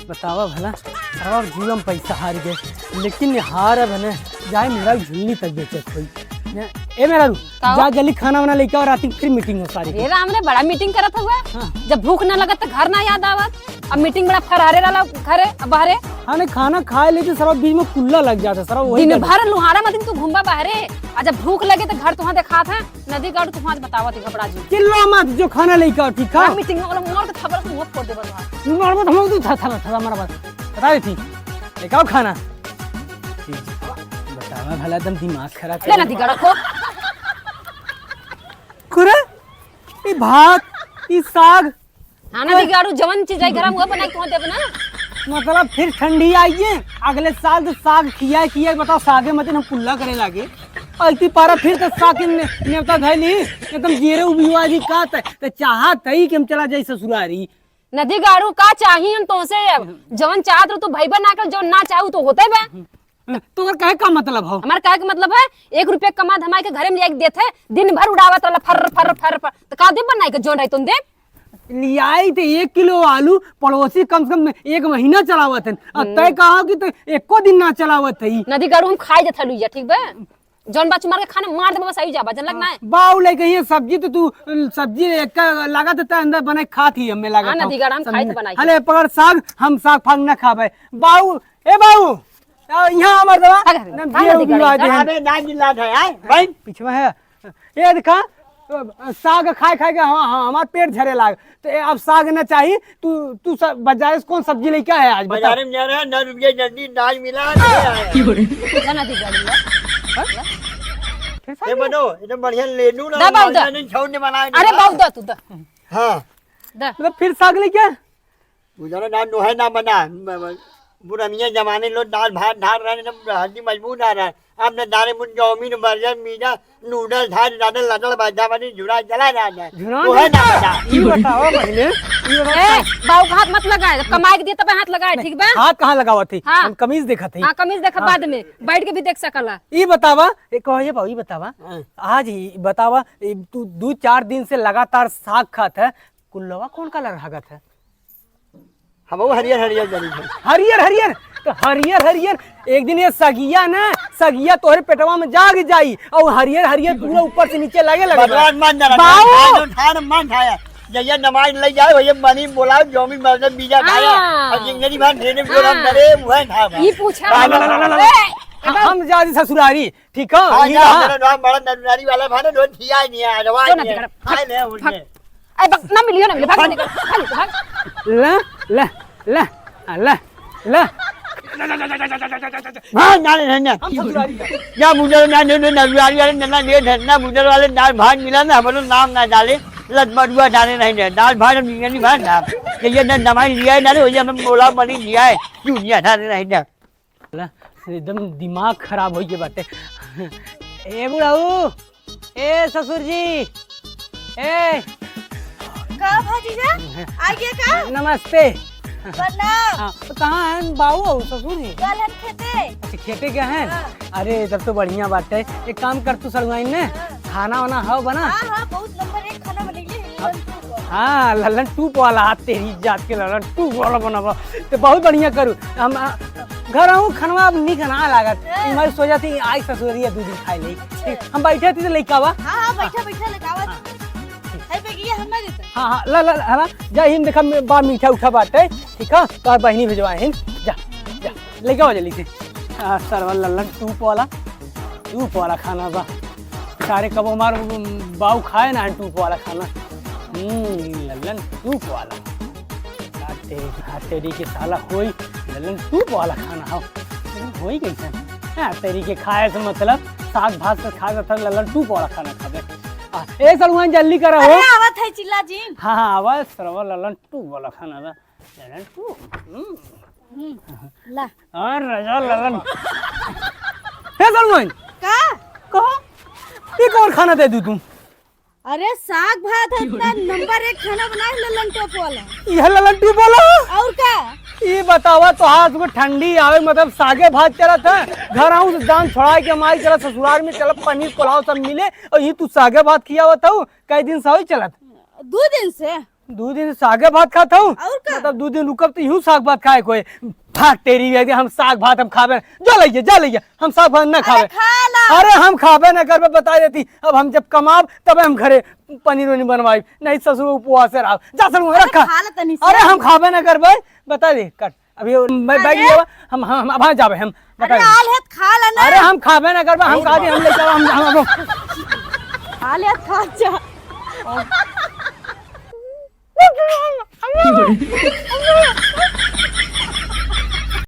बतावा भला सारा जीवन पैसा हार गए लेकिन हार अब है जाए मेरा झुल्ली तक बेचे कोई ए मेरा जा जल्दी खाना वाना लेके और रात फिर मीटिंग हो सारी ये हमने बड़ा मीटिंग करत हुआ जब भूख ना लगत तो घर ना याद आवत अब मीटिंग बड़ा फरारे वाला घरे बाहरे हाँ खाना खाए लेते सारा बीच में कुल्ला लग जाता सारा वही दिन भर लुहारा मत तू घूमबा बाहरे और जब भूख लगे तो घर तुहा देखा था नदी का तुहा बतावत घबरा जी चिल्लो मत जो खाना लेके आओ ठीक है मीटिंग वाला मोर के खबर से मुंह फोड़ दे बस तू मार मत हम तू था हमारा बात बता दे थी लेके आओ खाना बतावा भला एकदम दिमाग खराब ले नदी गड़ा को कुरे ये भात ये साग हां नदी गाड़ू जवन चीज आई घर में वो बना के तुहा देब ना मतलब फिर ठंडी आई है अगले साल तो साग किया बताओ सागे मत हम कुल्ला करे लागे अलती पारा फिर तो साग नेवता धैली एकदम जीरे उबिवा जी का तो चाहत है कि हम चला जाए ससुरारी नदी गाड़ू का चाहिए तो से जवन चाहत तू भाई बना कर जो ना चाहू तो होते बे तो कहे का मतलब हो हमार कहे का मतलब है 1 रुपया कमा धमाई के घरे में एक देते दिन भर उड़ावत वाला फर फर फर तो का दे बनाई के जोन रही तुम दे लियाई तो 1 किलो आलू पड़ोसी कम से कम 1 महीना चलावत है तय कहा कि तो एको दिन ना चलावत है नदी गाड़ू हम खाई जथा लुइया ठीक बे जौन बात मार के खाने मार दे बस आई जा बजन लगना है बाऊ ले कहिए सब्जी तो तू सब्जी एक लगा देता अंदर बने खाती हमें लगा हां नदी गाड़ा हम खाई तो बनाई हले पकड़ साग हम साग फाग ना खाबे बाऊ ए बाऊ यहाँ हमार दवा अबे ना जिला है भाई पीछे है ये देखा साग खाए के हाँ हमार पेट झरे लाग तो अब साग न चाहिए तू बाजार से कौन सब्जी लेके आया आज बाजार में जा रहा है 9 रुपये जल्दी दाल मिला नदी गाड़ी ये बनो एकदम बढ़िया ले लूं ना छोड़ने बनाए अरे बाऊ दो तू दो हां मतलब फिर साग लेके गुजारा ना नो है ना बना पुराने जमाने लोग दाल भात ढार रहे ना हड्डी मजबूत आ रहा है अब न दाने मुन जौमीन बर्गर मीठा नूडल धार दादल लदल बाजा बनी जुड़ा जला रहा है वो है ना बता ये बताओ पहले ए बाऊ हाथ मत लगाए कमाई के दिए तब हाथ लगाए ठीक बा हाथ कहां लगावा थी हाँ। हम कमीज देखा थी हां कमीज देखा बाद में बैठ के भी देख सकला ये बतावा एक कहो ये बाऊ ये बतावा आज ही बतावा तू 2-4 दिन से लगातार साग खात है कुल्लवा कौन का लगात है हम वो हरियर हरियर जली है हरियर तो हरियर एक दिन ये सगिया ना सगिया तोहरे पेटवा में जाग जाई और हरियर पूरा ऊपर से नीचे लगे भगवान मान जा रहा ठान मान खाया जैसे नमाज ले जाए वही मनी बोला जोमी मदद बीजा खाया और जिंदगी भर ढेरे प्रोग्राम करे वह खा ये पूछा हम जादी ससुरारी ठीक है हां बड़ा नरनारी वाला भाने दो खिया नहीं है दवा नहीं खाए ले उनके ए बक ना मिलियो ना भाग निकल भाग ले हां ना या मुझे ना नरनारी वाले ना ये धरना मुझे वाले दाल भात मिला ना हम लोग नाम ना डाले लत मरुआ डाले नहीं दाल भात नहीं भात ना ये ना नमाज लिया ना वो हम बोला मनी लिया है क्यों नहीं डाले नहीं ना एकदम दिमाग खराब हो गया बाटे ए बुढ़ाऊ ए ससुर जी ए का भाजीजा आगे का नमस्ते प्रणाम कहाँ है बाबू ससुर जी गलन खेते अच्छा खेते क्या है अरे तब तो बढ़िया बात है एक काम कर तू सरुआइन ने खाना वाना हो बना हां बहुत नंबर 1 खाना बनेगी हाँ ललन टूप वाला तेरी जात के ललन टूप वाला बनावा तो बहुत बढ़िया करू हम घर आऊँ खनवा नहीं खाना लागत मैं सोचा थी आज ससुरिया 2 दिन खाए ले हम बैठे थे लइका बा हां बैठा लगावा है बेगिया हम ना देता हां ला जा हिम देखा बा मीठा उठा बात है ठीक है तो बहनी भिजवाए हिम जा लेके आओ जल्दी से सरवा ललन टूप वाला खाना बा सारे कब हमार बाऊ खाए ना टूप वाला खाना ललन टूप वाला तेरी के साला होई ललन टूप वाला खाना हो होई कैसे तेरी के खाए से मतलब साग भात से खा था ललन टूप वाला खाना खाबे ए सलमान जल्दी करा हो अरे आवत है चिल्ला जी हां आवाज सरवा ललन टूप वाला खाना बा ललन टूप ला और रजा ललन हे सलमान का कहो ये कौन खाना दे दूं तुम अरे साग भात है इतना नंबर 1 खाना बनाए ललन टॉप वाला यह ललन टूप वाला और का ये बतावा तो हाथ में ठंडी आवे मतलब सागे भात चला था घर आऊं से दान छोड़ा के हमारी चला ससुराल में चला पनीर पुलाव सब मिले और ये तू सागे भात किया हुआ था कई दिन से ही चला 2 दिन से दो दिन सागे भात खाता हूँ और का? मतलब 2 दिन रुकब तो यूं साग भात खाए कोई भात तेरी है कि हम साग भात हम खावे जा लइए हम साग भात ना खावे खा ला अरे हम खावे ना करबे बता देती अब हम जब कमाब तब हम घरे पनीर वनीर बनवाई नहीं ससुर उपवास से रहा जा सर रखा खा ला तनी से। अरे हम खावे ना करबे बता दे कट अभी मैं बैग लिया हम अब जावे हम बता अरे दे आल है खा ला ना अरे हम खावे ना करबे हम कहा दी हम ले चलो हम आल है खा जा हम